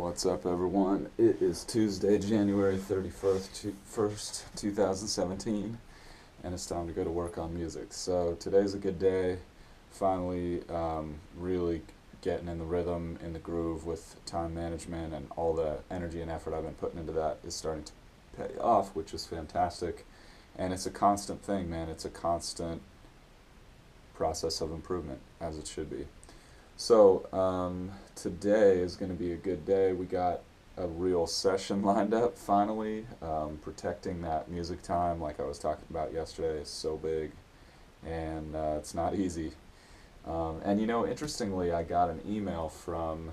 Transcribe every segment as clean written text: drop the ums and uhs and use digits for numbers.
What's up, everyone? It is Tuesday, January 31st, 2017, and it's time to go to work on music. So today's a good day. Finally, really getting in the rhythm, in the groove with time management, and all the energy and effort I've been putting into that is starting to pay off, which is fantastic. And it's a constant thing, man. It's a constant process of improvement, as it should be. So today is going to be a good day. We got a real session lined up finally. Protecting that music time, like I was talking about yesterday, is so big, and it's not easy. And interestingly, I got an email from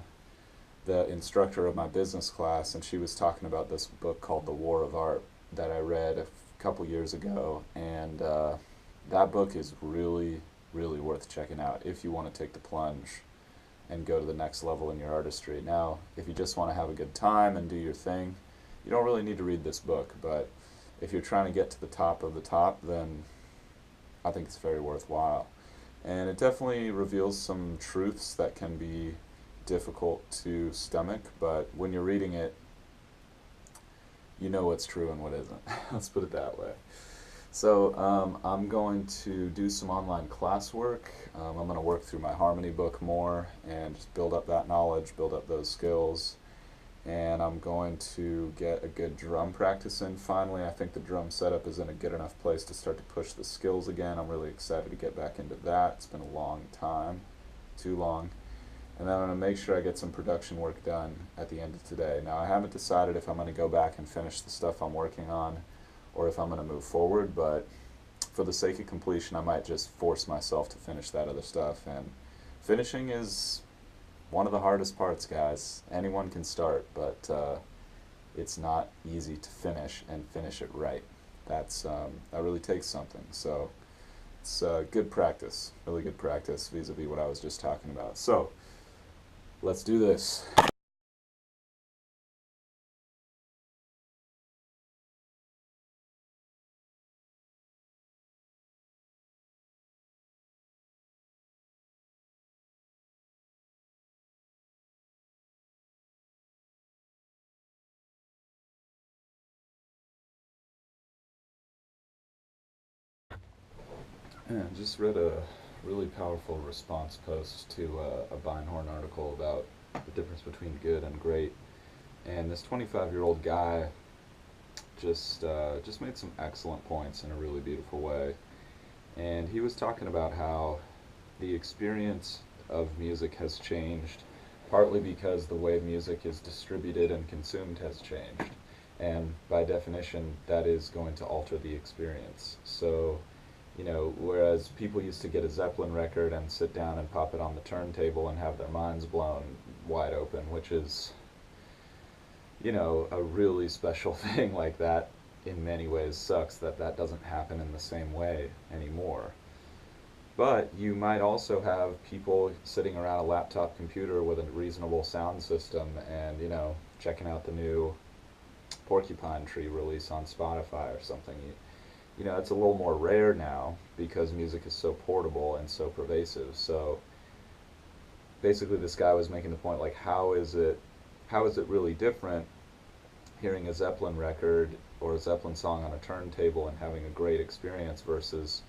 the instructor of my business class, and she was talking about this book called The War of Art that I read a couple years ago, and that book is really, really worth checking out if you want to take the plunge and go to the next level in your artistry. Now, if you just want to have a good time and do your thing, you don't really need to read this book, but if you're trying to get to the top of the top, then I think it's very worthwhile. And it definitely reveals some truths that can be difficult to stomach, but when you're reading it, you know what's true and what isn't. Let's put it that way. So I'm going to do some online classwork. I'm going to work through my harmony book more and just build up that knowledge, build up those skills. And I'm going to get a good drum practice in finally. I think the drum setup is in a good enough place to start to push the skills again. I'm really excited to get back into that. It's been a long time, too long. And then I'm going to make sure I get some production work done at the end of today. Now, I haven't decided if I'm going to go back and finish the stuff I'm working on or if I'm going to move forward, but for the sake of completion, I might just force myself to finish that other stuff. And finishing is one of the hardest parts, guys. Anyone can start, but it's not easy to finish and finish it right. That really takes something. So it's good practice, really good practice vis-a-vis what I was just talking about. So let's do this. Yeah, I just read a really powerful response post to a Beinhorn article about the difference between good and great. And this 25-year-old guy just made some excellent points in a really beautiful way. And he was talking about how the experience of music has changed, partly because the way music is distributed and consumed has changed. And by definition, that is going to alter the experience. So, whereas people used to get a Zeppelin record and sit down and pop it on the turntable and have their minds blown wide open, which is, a really special thing. Like that in many ways sucks that that doesn't happen in the same way anymore. But you might also have people sitting around a laptop computer with a reasonable sound system and, checking out the new Porcupine Tree release on Spotify or something. It's a little more rare now because music is so portable and so pervasive. So basically this guy was making the point, like, how is it really different hearing a Zeppelin record or a Zeppelin song on a turntable and having a great experience versus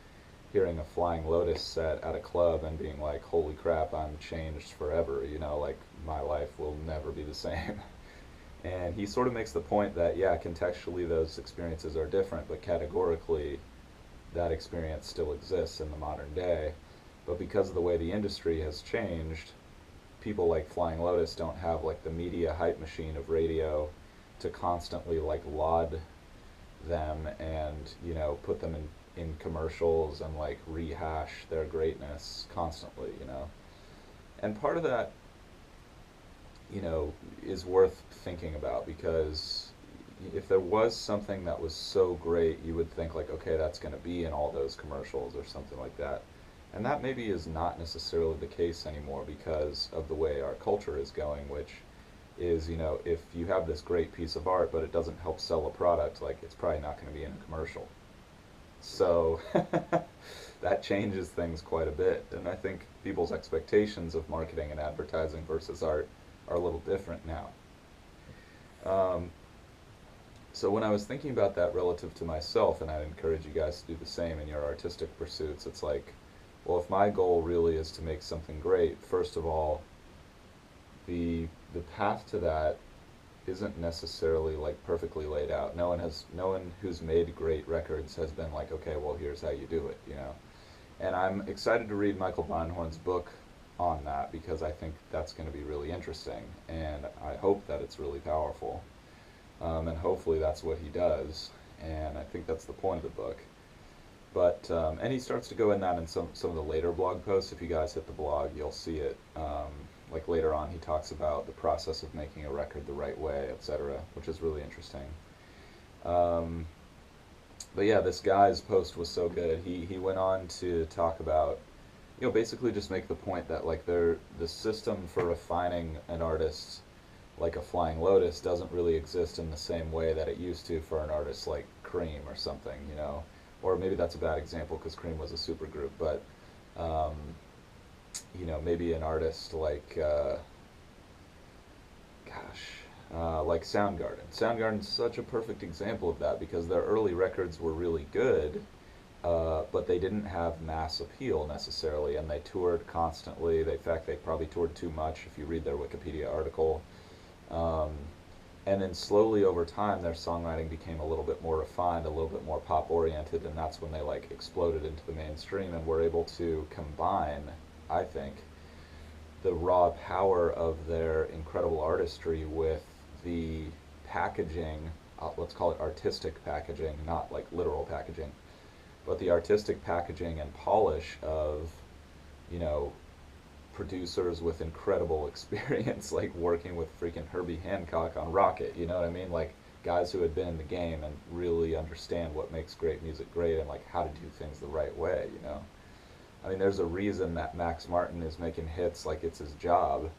hearing a Flying Lotus set at a club and being like, holy crap, I'm changed forever, like my life will never be the same. And he sort of makes the point that, yeah, contextually those experiences are different, but categorically that experience still exists in the modern day. But because of the way the industry has changed, people like Flying Lotus don't have like the media hype machine of radio to constantly like laud them and, put them in commercials and like rehash their greatness constantly. And part of that, is worth thinking about because if there was something that was so great, you would think like, okay, that's going to be in all those commercials or something like that. And that maybe is not necessarily the case anymore because of the way our culture is going, which is, if you have this great piece of art but it doesn't help sell a product, like it's probably not going to be in a commercial. So that changes things quite a bit. And I think people's expectations of marketing and advertising versus art are a little different now. Um, so when I was thinking about that relative to myself, and I'd encourage you guys to do the same in your artistic pursuits, it's like, well, if my goal really is to make something great, first of all, the path to that isn't necessarily like perfectly laid out. No one who's made great records has been like, okay, well, here's how you do it, you know. And I'm excited to read Michael Beinhorn's book on that because I think that's going to be really interesting, and I hope that it's really powerful. And hopefully that's what he does, and I think that's the point of the book. But and he starts to go in that in some of the later blog posts. If you guys hit the blog, you'll see it. Like later on, he talks about the process of making a record the right way, etc., which is really interesting. Um, but yeah, this guy's post was so good. He went on to talk about, you know, basically just make the point that like the system for refining an artist like a Flying Lotus doesn't really exist in the same way that it used to for an artist like Cream or something, you know. Or maybe that's a bad example because Cream was a supergroup, but um, you know, maybe an artist like like Soundgarden. Soundgarden's such a perfect example of that because their early records were really good, but they didn't have mass appeal necessarily, and they toured constantly. In fact, they probably toured too much if you read their Wikipedia article. Um, and then slowly over time, their songwriting became a little bit more refined, a little bit more pop oriented, and that's when they like exploded into the mainstream and were able to combine, I think, the raw power of their incredible artistry with the packaging, let's call it artistic packaging, not like literal packaging, but the artistic packaging and polish of, you know, producers with incredible experience, like working with freaking Herbie Hancock on Rocket, you know what I mean? Like guys who had been in the game and really understand what makes great music great and like how to do things the right way, you know? I mean, there's a reason that Max Martin is making hits like it's his job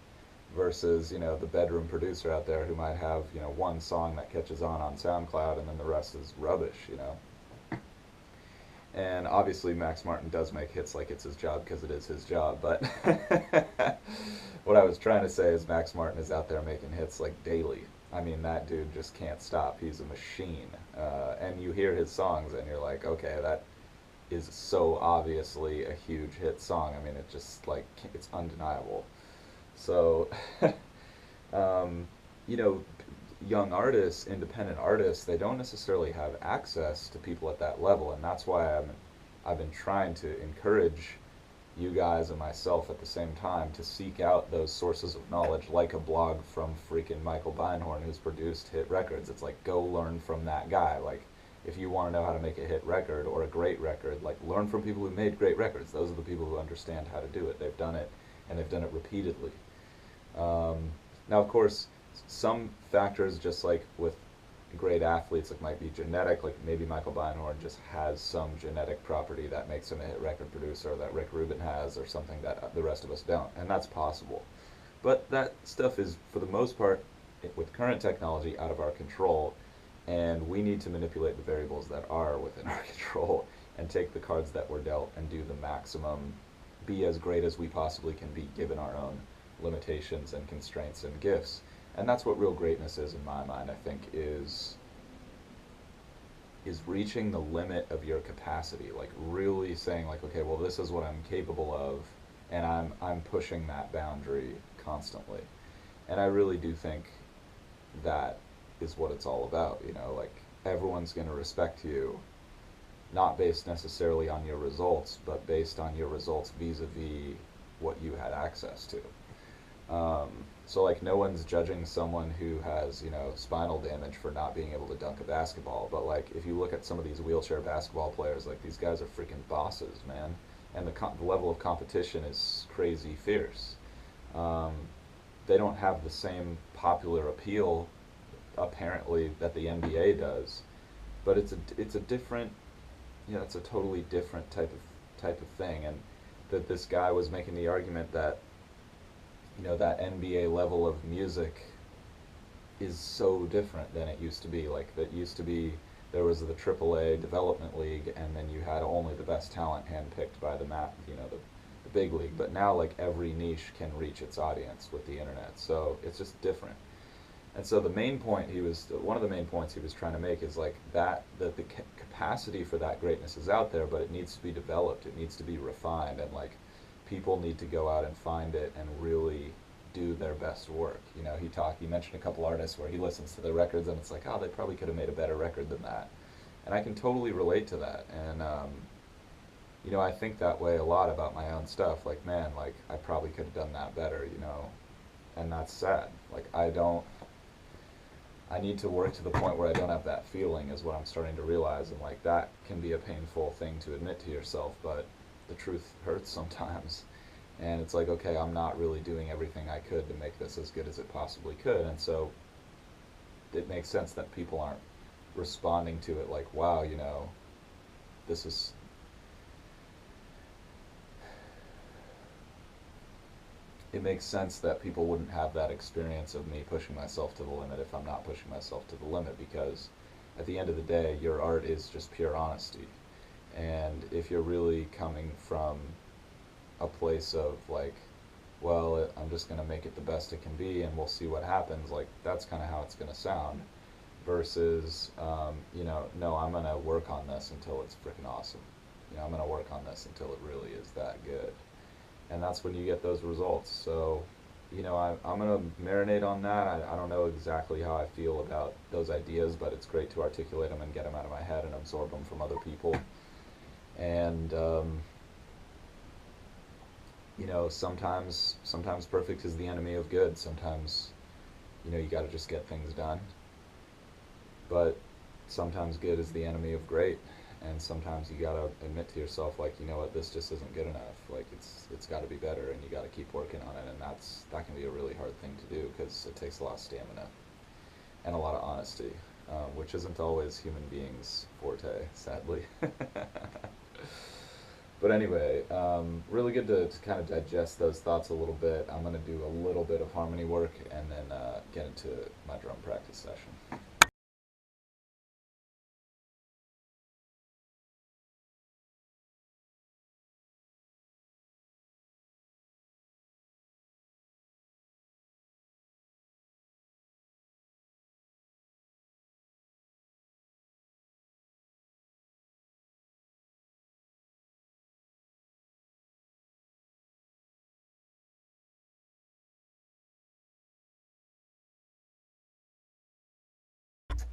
versus, you know, the bedroom producer out there who might have, you know, one song that catches on SoundCloud and then the rest is rubbish, you know? And obviously Max Martin does make hits like it's his job because it is his job, but what I was trying to say is Max Martin is out there making hits like daily. I mean, that dude just can't stop. He's a machine. And you hear his songs and you're like, okay, that is so obviously a huge hit song. I mean, it just like, it's undeniable. So, you know, young artists, independent artists, they don't necessarily have access to people at that level, and that's why I've been trying to encourage you guys and myself at the same time to seek out those sources of knowledge, like a blog from freaking Michael Beinhorn, who's produced hit records. It's like, go learn from that guy. Like, if you want to know how to make a hit record or a great record, like, learn from people who made great records. Those are the people who understand how to do it. They've done it, and they've done it repeatedly. Now, of course, some factors, just like with great athletes, it might be genetic, like maybe Michael Beinhorn just has some genetic property that makes him a hit record producer, or that Rick Rubin has, or something that the rest of us don't, and that's possible. But that stuff is, for the most part, with current technology, out of our control, and we need to manipulate the variables that are within our control and take the cards that we're dealt and do the maximum, be as great as we possibly can be given our own limitations and constraints and gifts. And that's what real greatness is in my mind, I think, is reaching the limit of your capacity, like really saying like, okay, well, this is what I'm capable of, and I'm pushing that boundary constantly. And I really do think that is what it's all about, you know, like everyone's going to respect you, not based necessarily on your results, but based on your results vis-a-vis what you had access to. So like no one's judging someone who has, you know, spinal damage for not being able to dunk a basketball, but like if you look at some of these wheelchair basketball players, like these guys are freaking bosses, man, and the level of competition is crazy fierce. They don't have the same popular appeal apparently that the NBA does, but it's a different, you know, it's a totally different type of thing. And that this guy was making the argument that, you know, that NBA level of music is so different than it used to be. Like, that used to be, there was the AAA development league, and then you had only the best talent handpicked by the big league. But now, like, every niche can reach its audience with the internet, so it's just different. And so one of the main points he was trying to make is like that the capacity for that greatness is out there, but it needs to be developed. It needs to be refined, and like people need to go out and find it and really do their best work. You know, he mentioned a couple artists where he listens to their records and it's like, oh, they probably could have made a better record than that. And I can totally relate to that. And you know, I think that way a lot about my own stuff. Like, man, like I probably could have done that better, you know. And that's sad. Like I need to work to the point where I don't have that feeling, is what I'm starting to realize. And like that can be a painful thing to admit to yourself, but the truth hurts sometimes. And it's like, okay, I'm not really doing everything I could to make this as good as it possibly could. And so it makes sense that people aren't responding to it like, wow, you know, this is, it makes sense that people wouldn't have that experience of me pushing myself to the limit if I'm not pushing myself to the limit, because at the end of the day, your art is just pure honesty. And if you're really coming from a place of like, well, I'm just going to make it the best it can be and we'll see what happens, like that's kind of how it's going to sound, versus, you know, no, I'm going to work on this until it's freaking awesome. You know, I'm going to work on this until it really is that good. And that's when you get those results. So, you know, I'm going to marinate on that. I don't know exactly how I feel about those ideas, but it's great to articulate them and get them out of my head and absorb them from other people. And, you know, sometimes perfect is the enemy of good. Sometimes, you know, you got to just get things done. But sometimes good is the enemy of great. And sometimes you gotta admit to yourself, like, you know what, this just isn't good enough. Like, it's got to be better, and you got to keep working on it. And that can be a really hard thing to do, because it takes a lot of stamina and a lot of honesty, which isn't always human beings' forte, sadly. But anyway, really good to kind of digest those thoughts a little bit. I'm gonna do a little bit of harmony work and then get into my drum practice session.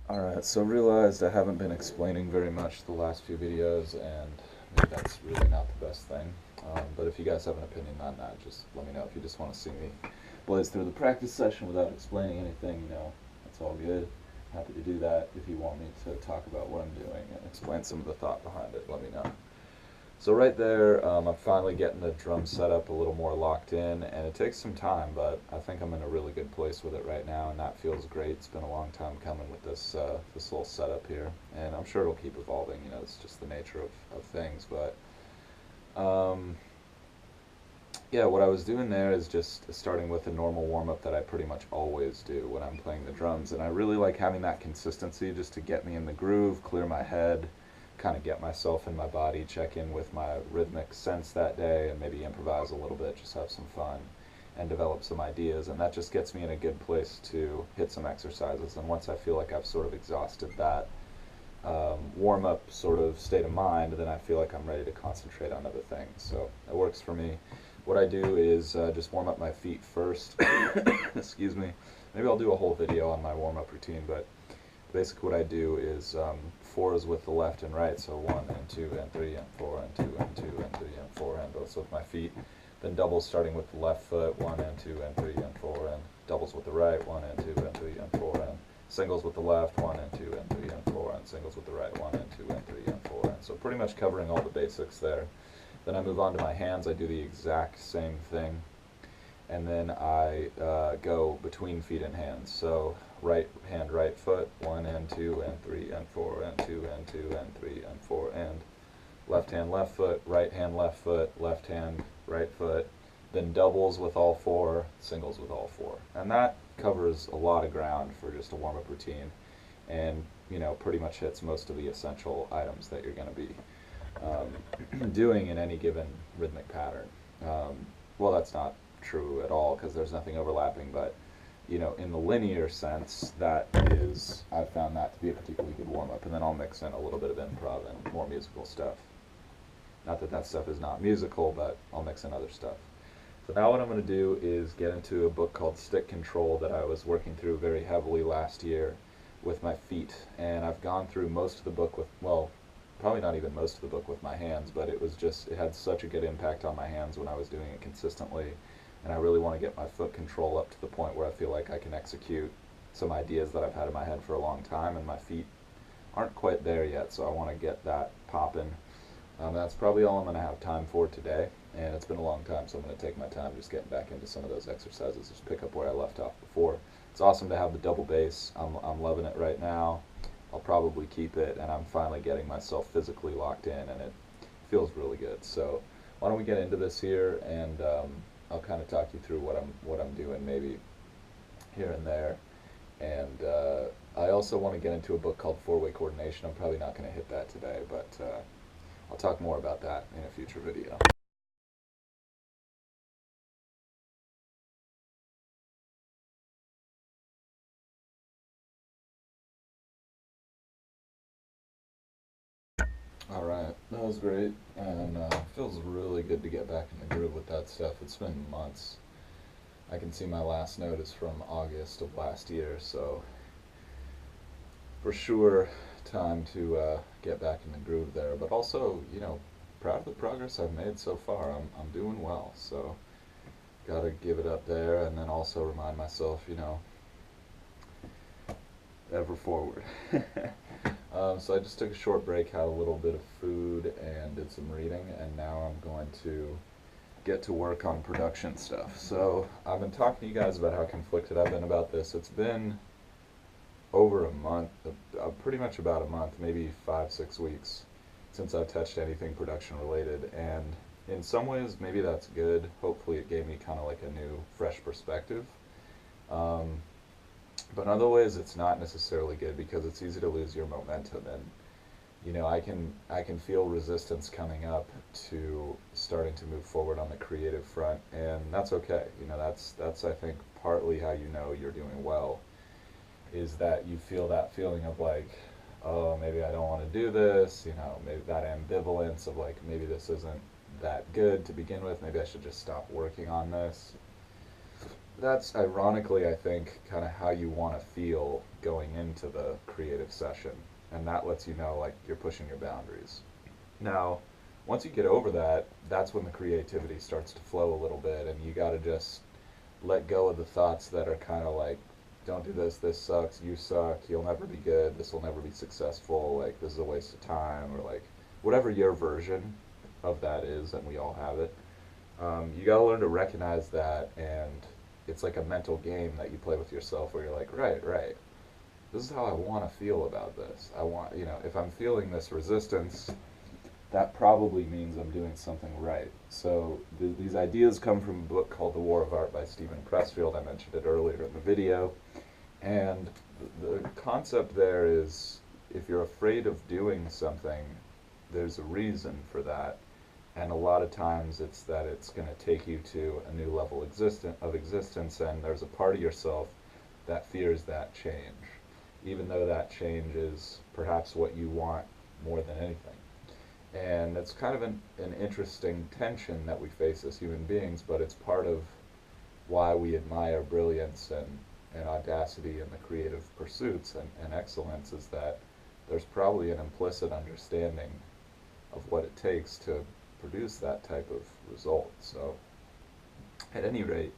Alright, so realized I haven't been explaining very much the last few videos, and maybe that's really not the best thing. But if you guys have an opinion on that, just let me know. If you just want to see me blaze through the practice session without explaining anything, you know, that's all good. Happy to do that. If you want me to talk about what I'm doing and explain some of the thought behind it, let me know. So right there, I'm finally getting the drum setup a little more locked in, and it takes some time, but I think I'm in a really good place with it right now, and that feels great. It's been a long time coming with this this little setup here, and I'm sure it'll keep evolving. You know, it's just the nature of things. But yeah, what I was doing there is just starting with a normal warm-up that I pretty much always do when I'm playing the drums, and I really like having that consistency just to get me in the groove, clear my head, kind of get myself in my body, check in with my rhythmic sense that day, and maybe improvise a little bit, just have some fun and develop some ideas. And that just gets me in a good place to hit some exercises. And once I feel like I've sort of exhausted that warm-up sort of state of mind, then I feel like I'm ready to concentrate on other things. So it works for me. What I do is just warm up my feet first. Excuse me. Maybe I'll do a whole video on my warm-up routine, but basically what I do is fours with the left and right, so 1 and 2 and 3 and 4 and 2 and 2 and 3 and 4 and both with my feet. Then doubles starting with the left foot, 1 and 2 and 3 and 4, and doubles with the right, 1 and 2 and 3 and 4, and singles with the left, 1 and 2 and 3 and 4, and singles with the right, 1 and 2 and 3 and 4. And so pretty much covering all the basics there. Then I move on to my hands. I do the exact same thing. And then I go between feet and hands. So right hand, right foot, 1 and 2 and 3 and 4 and 2 and 2 and 3 and 4, and left hand, left foot, right hand, left foot, left hand, right foot, then doubles with all 4, singles with all 4. And that covers a lot of ground for just a warm-up routine, and, you know, pretty much hits most of the essential items that you're going to be doing in any given rhythmic pattern. Well, that's not true at all, because there's nothing overlapping, but in the linear sense, that is, I've found that to be a particularly good warm up. And then I'll mix in a little bit of improv and more musical stuff. Not that that stuff is not musical, but I'll mix in other stuff. So now what I'm going to do is get into a book called Stick Control that I was working through very heavily last year with my feet. And I've gone through most of the book with, well, probably not even most of the book with my hands, but it had such a good impact on my hands when I was doing it consistently. And I really want to get my foot control up to the point where I feel like I can execute some ideas that I've had in my head for a long time, and my feet aren't quite there yet, so I want to get that popping. That's probably all I'm going to have time for today, and it's been a long time, so I'm going to take my time just getting back into some of those exercises, just pick up where I left off before. It's awesome to have the double bass. I'm loving it right now. I'll probably keep it, and I'm finally getting myself physically locked in, and it feels really good. So why don't we get into this here, and I'll kind of talk you through what I'm doing maybe here and there. And I also want to get into a book called Four-Way Coordination. I'm probably not going to hit that today, but I'll talk more about that in a future video. Alright, that was great, and feels really good to get back in the groove with that stuff. It's been months. I can see my last note is from August of last year, so for sure time to get back in the groove there. But also, proud of the progress I've made so far. I'm doing well, so gotta give it up there, and then also remind myself, ever forward. So I just took a short break, had a little bit of food, and did some reading, and now I'm going to get to work on production stuff. So I've been talking to you guys about how conflicted I've been about this. It's been over a month, pretty much about a month, maybe 5-6 weeks since I've touched anything production related, and in some ways maybe that's good. Hopefully it gave me kind of like a new fresh perspective, but in other ways it's not necessarily good because it's easy to lose your momentum, and I can feel resistance coming up to starting to move forward on the creative front, and that's okay. That's I think partly how you're doing well, is that you feel that feeling of like, oh, maybe I don't want to do this, maybe that ambivalence of like, maybe this isn't that good to begin with, maybe I should just stop working on this. That's ironically, I think, kind of how you want to feel going into the creative session, and that lets you know like you're pushing your boundaries. Now, once you get over that, that's when the creativity starts to flow a little bit, and you got to just let go of the thoughts that are kind of like, don't do this, this sucks, you suck, you'll never be good, this will never be successful, like this is a waste of time, or like whatever your version of that is, and we all have it. You gotta learn to recognize that, and it's like a mental game that you play with yourself where you're like, right, this is how I want to feel about this. I want, if I'm feeling this resistance, that probably means I'm doing something right. So these ideas come from a book called The War of Art by Steven Pressfield. I mentioned it earlier in the video. And the concept there is, if you're afraid of doing something, there's a reason for that. And a lot of times it's that it's going to take you to a new level of existence, and there's a part of yourself that fears that change, even though that change is perhaps what you want more than anything. And it's kind of an interesting tension that we face as human beings, but it's part of why we admire brilliance and audacity in the creative pursuits and excellence, is that there's probably an implicit understanding of what it takes to produce that type of result. So at any rate,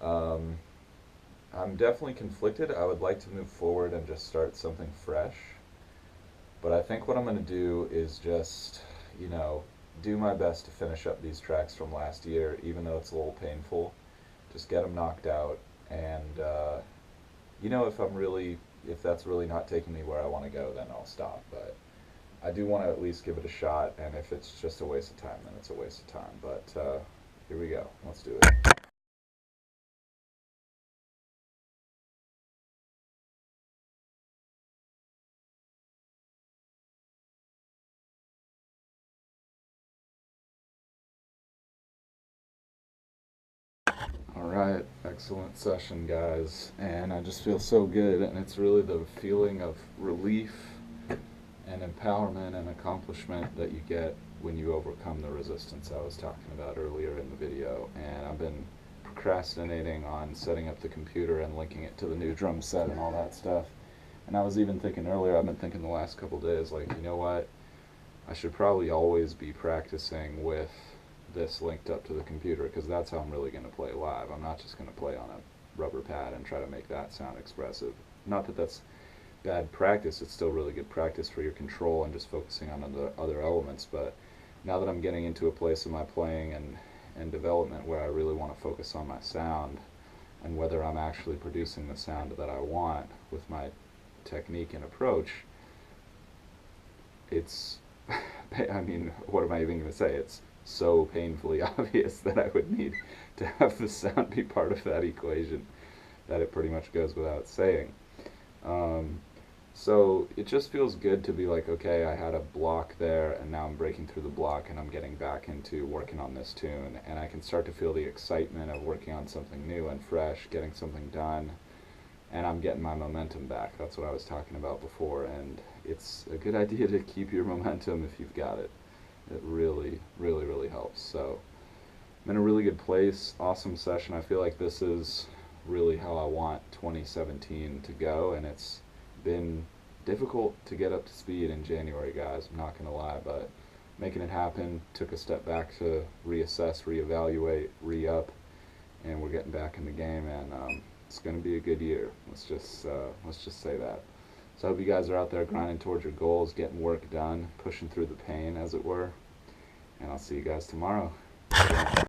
I'm definitely conflicted. I would like to move forward and just start something fresh, but I think what I'm going to do is just, do my best to finish up these tracks from last year, even though it's a little painful. Just get them knocked out, and if that's really not taking me where I want to go, then I'll stop. But I do want to at least give it a shot, and if it's just a waste of time, then it's a waste of time. But here we go. Let's do it. All Alright, excellent session, guys, and I just feel so good, and it's really the feeling of relief and empowerment and accomplishment that you get when you overcome the resistance I was talking about earlier in the video. And I've been procrastinating on setting up the computer and linking it to the new drum set and all that stuff. And I was even thinking earlier, I've been thinking the last couple days, like, you know what, I should probably always be practicing with this linked up to the computer, because that's how I'm really going to play live. I'm not just going to play on a rubber pad and try to make that sound expressive. Not that that's bad practice, it's still really good practice for your control and just focusing on other elements. But now that I'm getting into a place in my playing and development where I really want to focus on my sound and whether I'm actually producing the sound that I want with my technique and approach, it's I mean, what am I even going to say? It's so painfully obvious that I would need to have the sound be part of that equation that it pretty much goes without saying. So it just feels good to be like, okay, I had a block there and now I'm breaking through the block and I'm getting back into working on this tune, and I can start to feel the excitement of working on something new and fresh, getting something done, and I'm getting my momentum back. That's what I was talking about before, and it's a good idea to keep your momentum if you've got it. It really, really, really helps. So I'm in a really good place. Awesome session. I feel like this is really how I want 2017 to go, and it's been difficult to get up to speed in January, guys. I'm not going to lie, but making it happen. Took a step back to reassess, reevaluate, re-up, and we're getting back in the game, and it's going to be a good year. Let's just say that. So I hope you guys are out there grinding towards your goals, getting work done, pushing through the pain, as it were, and I'll see you guys tomorrow.